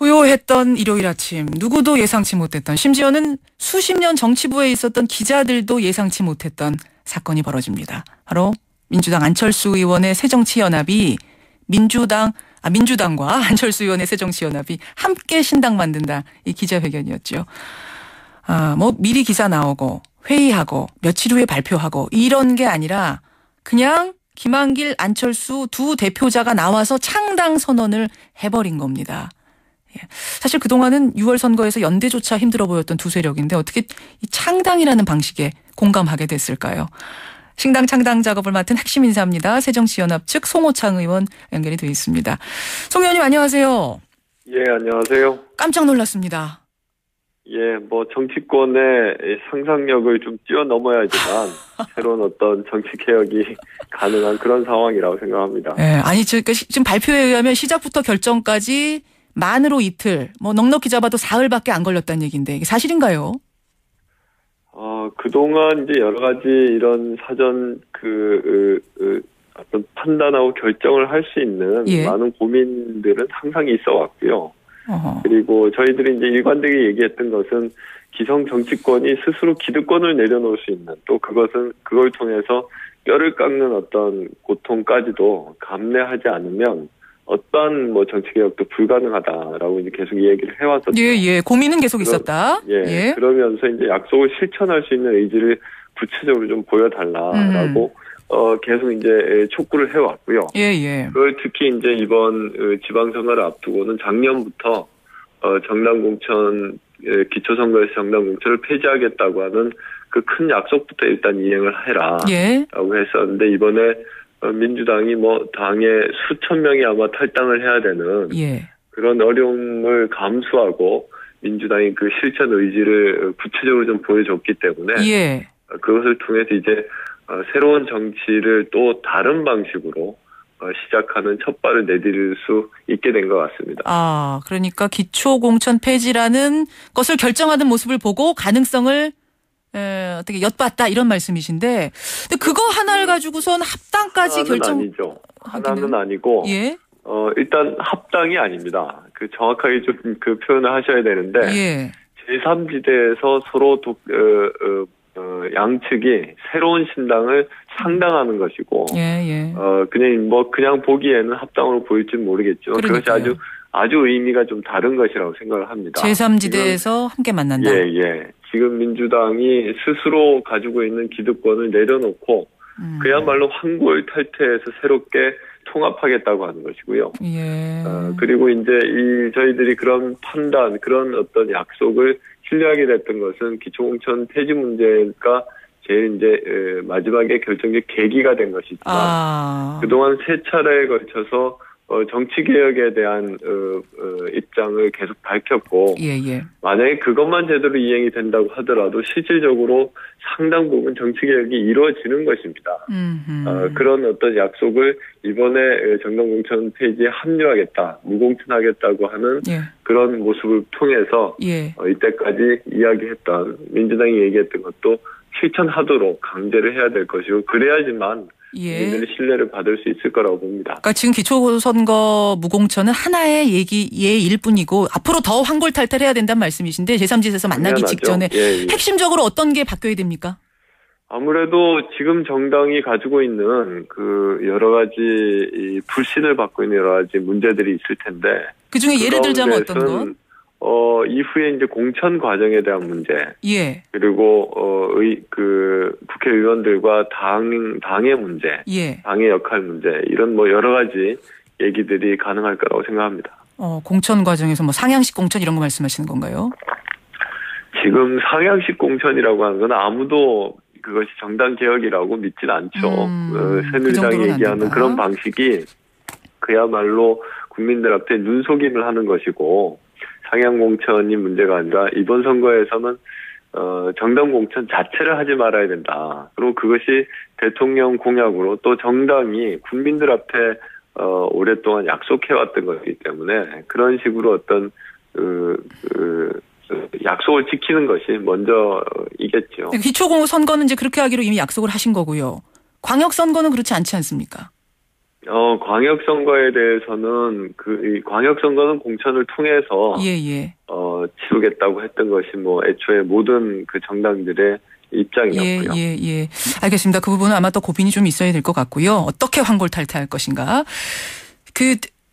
고요했던 일요일 아침, 누구도 예상치 못했던, 심지어는 수십 년 정치부에 있었던 기자들도 예상치 못했던 사건이 벌어집니다. 바로 민주당 안철수 의원의 새정치연합이 민주당과 안철수 의원의 새정치연합이 함께 신당 만든다. 이 기자회견이었죠. 미리 기사 나오고 회의하고 며칠 후에 발표하고 이런 게 아니라 그냥 김한길, 안철수 두 대표자가 나와서 창당 선언을 해버린 겁니다. 사실 그동안은 6월 선거에서 연대조차 힘들어 보였던 두 세력인데 어떻게 이 창당이라는 방식에 공감하게 됐을까요? 신당 창당 작업을 맡은 핵심 인사입니다. 새정치연합 측 송호창 의원 연결이 되어 있습니다. 송 의원님 안녕하세요. 예, 안녕하세요. 깜짝 놀랐습니다. 예, 정치권의 상상력을 좀 뛰어넘어야지만 새로운 어떤 정치 개혁이 가능한 그런 상황이라고 생각합니다. 예, 지금 발표에 의하면 시작부터 결정까지 만으로 이틀, 넉넉히 잡아도 사흘밖에 안 걸렸다는 얘기인데 이게 사실인가요? 그동안 이제 여러 가지 이런 사전 어떤 판단하고 결정을 할 수 있는 많은 고민들은 항상 있어 왔고요. 그리고 저희들이 이제 일관되게 얘기했던 것은 기성 정치권이 스스로 기득권을 내려놓을 수 있는, 또 그걸 통해서 뼈를 깎는 어떤 고통까지도 감내하지 않으면 어떠한 정치개혁도 불가능하다라고 이제 계속 얘기를 해왔었죠. 예. 고민은 계속 있었다. 예. 그러면서 이제 약속을 실천할 수 있는 의지를 구체적으로 좀 보여달라라고 계속 이제 촉구를 해왔고요. 예. 그걸 특히 이제 이번 지방선거를 앞두고는 작년부터 정당 공천, 기초선거에서 정당 공천을 폐지하겠다고 하는 그 큰 약속부터 일단 이행을 해라라고 했었는데, 이번에 민주당이 당에 수천 명이 아마 탈당을 해야 되는 그런 어려움을 감수하고 민주당이 그 실천 의지를 구체적으로 좀 보여줬기 때문에 그것을 통해서 이제 새로운 정치를 또 다른 방식으로 시작하는 첫 발을 내디딜 수 있게 된 것 같습니다. 그러니까 기초공천 폐지라는 것을 결정하는 모습을 보고 가능성을 어떻게 엿봤다 이런 말씀이신데, 근데 그거 하나를 가지고선 합당까지 아니죠. 하나는 아니고 일단 합당이 아닙니다. 정확하게 좀 그 표현을 하셔야 되는데 제3지대에서 서로 양측이 새로운 신당을 상당하는 것이고 그냥 보기에는 합당으로 보일지는 모르겠지만 그것이 아주 의미가 좀 다른 것이라고 생각을 합니다. 제3지대에서 함께 만난다. 지금 민주당이 스스로 가지고 있는 기득권을 내려놓고 그야말로 환골탈태해서 새롭게 통합하겠다고 하는 것이고요. 그리고 이제 저희들이 그런 판단, 그런 어떤 약속을 신뢰하게 됐던 것은 기초공천 폐지 문제가 제일 이제 마지막에 결정적 계기가 된 것이지만 그동안 세 차례에 걸쳐서 정치개혁에 대한 입장을 계속 밝혔고 만약에 그것만 제대로 이행이 된다고 하더라도 실질적으로 상당 부분 정치개혁이 이루어지는 것입니다. 그런 어떤 약속을 이번에 정당공천 폐지에 합류하겠다, 무공천하겠다고 하는 그런 모습을 통해서 이때까지 이야기했던, 민주당이 얘기했던 것도 실천하도록 강제를 해야 될 것이고, 그래야지만 국민들의 신뢰를 받을 수 있을 거라고 봅니다. 그러니까 지금 기초선거 무공천은 하나의 예일 뿐이고 앞으로 더 환골탈태해야 된다는 말씀이신데, 제3지대에서 만나기 직전에 핵심적으로 어떤 게 바뀌어야 됩니까? 아무래도 지금 정당이 가지고 있는 여러 가지 불신을 받고 있는 여러 가지 문제들이 있을 텐데, 그중에 예를 들자면 어떤 것? 이후에 이제 공천 과정에 대한 문제, 그리고 국회의원들과 당의 문제, 당의 역할 문제, 이런 여러 가지 얘기들이 가능할 거라고 생각합니다. 공천 과정에서 상향식 공천 이런 거 말씀하시는 건가요? 지금 상향식 공천이라고 하는 건 아무도 그것이 정당 개혁이라고 믿지는 않죠. 새누리당이 얘기하는 그런 방식이 그야말로 국민들 앞에 눈속임을 하는 것이고, 상향 공천이 문제가 아니라 이번 선거에서는 정당 공천 자체를 하지 말아야 된다. 그리고 그것이 대통령 공약으로 또 정당이 국민들 앞에 오랫동안 약속해왔던 것이기 때문에 그런 식으로 어떤 약속을 지키는 것이 먼저이겠죠. 기초선거는 이제 그렇게 하기로 이미 약속을 하신 거고요. 광역선거는 그렇지 않지 않습니까? 광역선거에 대해서는 이 광역선거는 공천을 통해서 치르겠다고 했던 것이 애초에 모든 그 정당들의 입장이었고요. 예. 알겠습니다. 그 부분은 아마 또 고민이 좀 있어야 될 것 같고요. 어떻게 환골탈퇴할 것인가.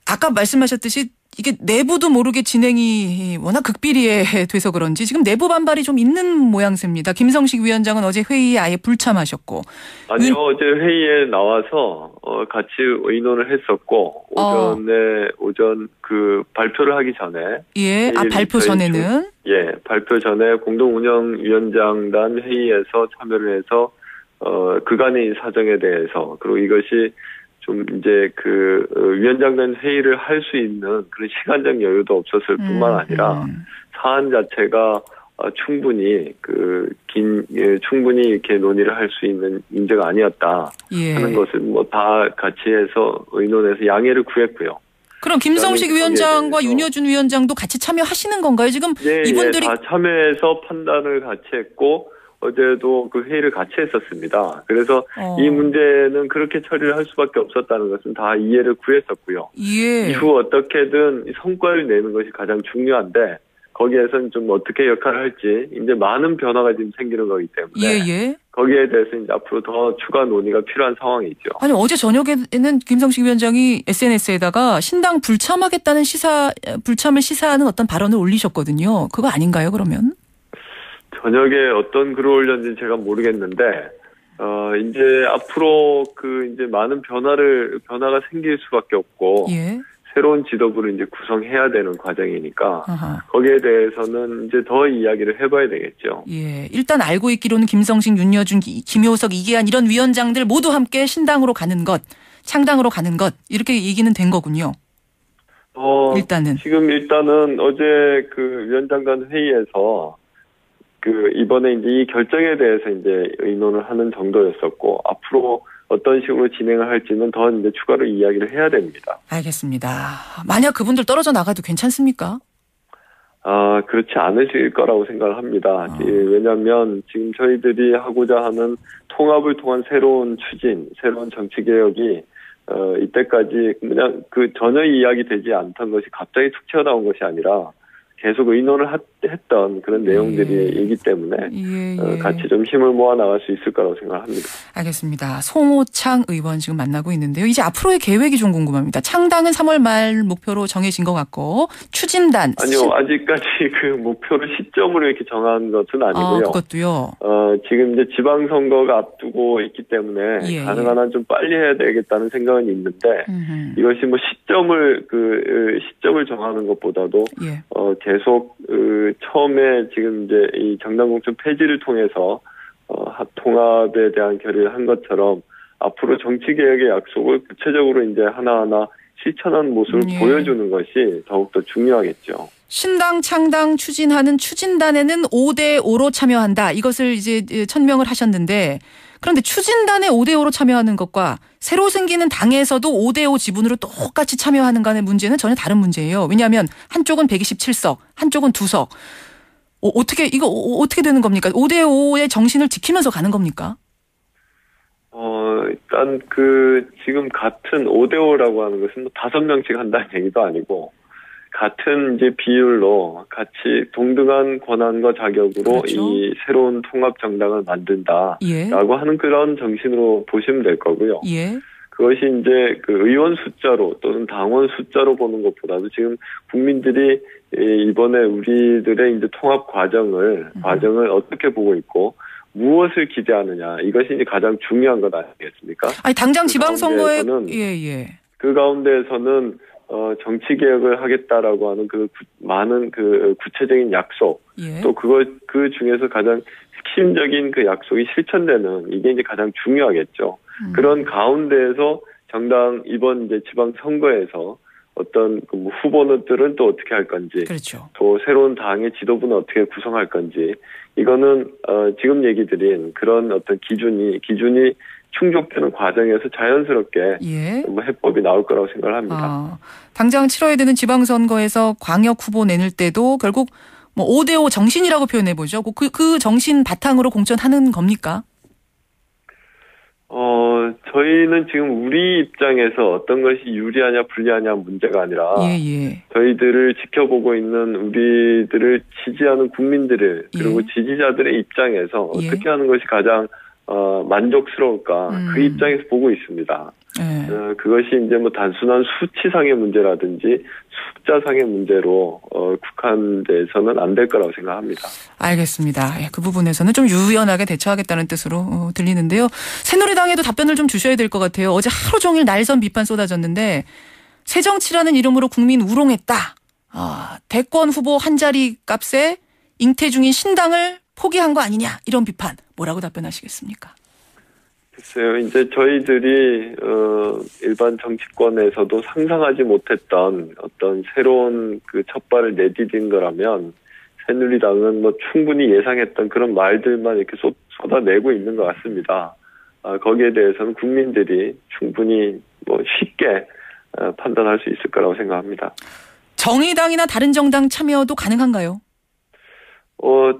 아까 말씀하셨듯이 이게 내부도 모르게 진행이 워낙 극비리에 돼서 그런지 지금 내부 반발이 좀 있는 모양새입니다. 김성식 위원장은 어제 회의에 아예 불참하셨고. 아니요, 어제 회의에 나와서 같이 의논을 했었고 오전 그 발표를 하기 전에. 예, 발표 전에는. 발표 전에 공동운영위원장단 회의에서 참여를 해서 그간의 사정에 대해서 그리고 이것이 좀 이제 그 위원장단 회의를 할 수 있는 그런 시간적 여유도 없었을 뿐만 아니라 사안 자체가 충분히 충분히 이렇게 논의를 할 수 있는 문제가 아니었다 하는 것을 다 같이 해서 의논해서 양해를 구했고요. 그럼 김성식 위원장과 윤여준 위원장도 같이 참여하시는 건가요? 지금 이분들이 다 참여해서 판단을 같이 했고 어제도 그 회의를 같이 했었습니다. 그래서 이 문제는 그렇게 처리를 할 수밖에 없었다는 것은 다 이해를 구했었고요. 이후 어떻게든 성과를 내는 것이 가장 중요한데 거기에서는 좀 어떻게 역할을 할지 이제 많은 변화가 지금 생기는 거기 때문에 거기에 대해서 이제 앞으로 더 추가 논의가 필요한 상황이죠. 아니 어제 저녁에는 김성식 위원장이 SNS에다가 신당 불참하겠다는 불참을 시사하는 어떤 발언을 올리셨거든요. 그거 아닌가요, 그러면? 저녁에 어떤 글을 올렸는지 제가 모르겠는데, 이제 앞으로 이제 많은 변화가 생길 수밖에 없고, 새로운 지도부를 이제 구성해야 되는 과정이니까, 거기에 대해서는 이제 더 이야기를 해봐야 되겠죠. 일단 알고 있기로는 김성식, 윤여준, 김효석, 이계한 이런 위원장들 모두 함께 신당으로 가는 것, 창당으로 가는 것, 이렇게 얘기는 된 거군요. 일단은 어제 그 위원장단 회의에서 이번에 이제 이 결정에 대해서 이제 의논을 하는 정도였었고, 앞으로 어떤 식으로 진행을 할지는 더 이제 추가로 이야기를 해야 됩니다. 알겠습니다. 만약 그분들 떨어져 나가도 괜찮습니까? 그렇지 않으실 거라고 생각을 합니다. 왜냐하면 지금 저희들이 하고자 하는 통합을 통한 새로운 추진, 새로운 정치개혁이 이때까지 그냥 전혀 이야기되지 않던 것이 갑자기 툭 튀어나온 것이 아니라 계속 의논을 했던 그런 내용들이기 때문에 같이 좀 힘을 모아 나갈 수 있을 거라고 생각합니다. 알겠습니다. 송호창 의원 지금 만나고 있는데요. 이제 앞으로의 계획이 좀 궁금합니다. 창당은 3월 말 목표로 정해진 것 같고 추진단. 아니요. 아직까지 그 목표를 시점으로 이렇게 정한 것은 아니고요. 그것도요. 지금 이제 지방선거가 앞두고 있기 때문에 가능한 한 좀 빨리 해야 되겠다는 생각은 있는데 이것이 시점을 정하는 것보다도 계속 처음에 지금 이제 이 정당공천 폐지를 통해서 통합에 대한 결의를 한 것처럼 앞으로 정치개혁의 약속을 구체적으로 이제 하나하나 실천하는 모습을 보여주는 것이 더욱더 중요하겠죠. 신당 창당 추진하는 추진단에는 5대5로 참여한다. 이것을 이제 천명을 하셨는데 그런데 추진단에 5대5로 참여하는 것과 새로 생기는 당에서도 5대5 지분으로 똑같이 참여하는 간의 문제는 전혀 다른 문제예요. 왜냐하면 한쪽은 127석, 한쪽은 2석. 이거 어떻게 되는 겁니까? 5대5의 정신을 지키면서 가는 겁니까? 일단 지금 같은 5대5라고 하는 것은 5명씩 한다는 얘기도 아니고 같은 이제 비율로 같이 동등한 권한과 자격으로 이 새로운 통합 정당을 만든다라고 하는 그런 정신으로 보시면 될 거고요. 그것이 이제 의원 숫자로 또는 당원 숫자로 보는 것보다도 지금 국민들이 이번에 우리들의 이제 통합 과정을 어떻게 보고 있고 무엇을 기대하느냐 이것이 이제 가장 중요한 것 아니겠습니까? 아니 당장 지방선거에 그 가운데에서는 정치개혁을 하겠다라고 하는 많은 구체적인 약속, 또 그 중에서 가장 핵심적인 약속이 실천되는 이게 이제 가장 중요하겠죠. 그런 가운데에서 정당 이번 이제 지방선거에서 어떤 후보들은 또 어떻게 할 건지, 또 새로운 당의 지도부는 어떻게 구성할 건지, 이거는 지금 얘기 드린 그런 어떤 기준이 충족되는 과정에서 자연스럽게 해법이 나올 거라고 생각을 합니다. 당장 치러야 되는 지방선거에서 광역 후보 내놓을 때도 결국 5대5 정신이라고 표현해보죠. 그 정신 바탕으로 공천하는 겁니까? 저희는 지금 우리 입장에서 어떤 것이 유리하냐 불리하냐 문제가 아니라 예. 저희들을 지켜보고 있는 우리들을 지지하는 국민들을 그리고 지지자들의 입장에서 어떻게 하는 것이 가장 만족스러울까 그 입장에서 보고 있습니다. 그것이 이제 뭐 단순한 수치상의 문제라든지 숫자상의 문제로 국한돼서는 안 될 거라고 생각합니다. 알겠습니다. 그 부분에서는 좀 유연하게 대처하겠다는 뜻으로 들리는데요. 새누리당에도 답변을 좀 주셔야 될 것 같아요. 어제 하루 종일 날선 비판 쏟아졌는데 새정치라는 이름으로 국민 우롱했다. 대권 후보 한 자리 값에 잉태 중인 신당을 포기한 거 아니냐 이런 비판 뭐라고 답변하시겠습니까? 글쎄요, 이제 저희들이 일반 정치권에서도 상상하지 못했던 어떤 새로운 그 첫발을 내디딘 거라면 새누리당은 뭐 충분히 예상했던 그런 말들만 이렇게 쏟아내고 있는 것 같습니다. 거기에 대해서는 국민들이 충분히 뭐 쉽게 판단할 수 있을 거라고 생각합니다. 정의당이나 다른 정당 참여도 가능한가요?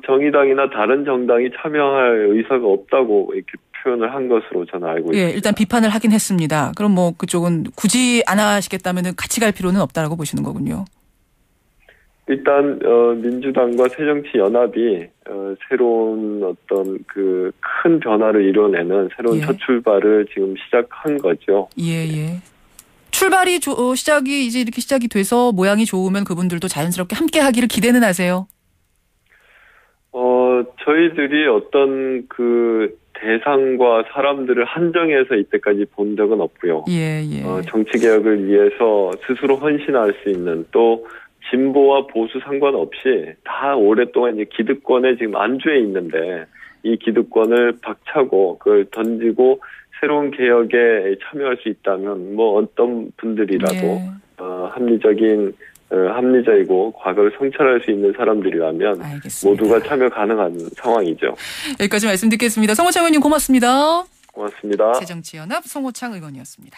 정의당이나 다른 정당이 참여할 의사가 없다고 이렇게 표현을 한 것으로 저는 알고 있습니다. 일단 비판을 하긴 했습니다. 그럼 뭐 그쪽은 굳이 안 하시겠다면 같이 갈 필요는 없다라고 보시는 거군요. 일단 민주당과 새정치연합이 새로운 어떤 그 큰 변화를 이뤄내는 새로운 첫 출발을 지금 시작한 거죠. 예. 출발이 시작이 이제 이렇게 시작이 돼서 모양이 좋으면 그분들도 자연스럽게 함께 하기를 기대는 하세요. 저희들이 어떤 그 대상과 사람들을 한정해서 이때까지 본 적은 없고요. 정치개혁을 위해서 스스로 헌신할 수 있는 또 진보와 보수 상관없이 다 오랫동안 이제 기득권에 지금 안주해 있는데 이 기득권을 박차고 그걸 던지고 새로운 개혁에 참여할 수 있다면 뭐 어떤 분들이라도 합리적이고 과거를 성찰할 수 있는 사람들이라면 알겠습니다. 모두가 참여 가능한 상황이죠. 여기까지 말씀 듣겠습니다. 송호창 의원님 고맙습니다. 고맙습니다. 새정치연합 송호창 의원이었습니다.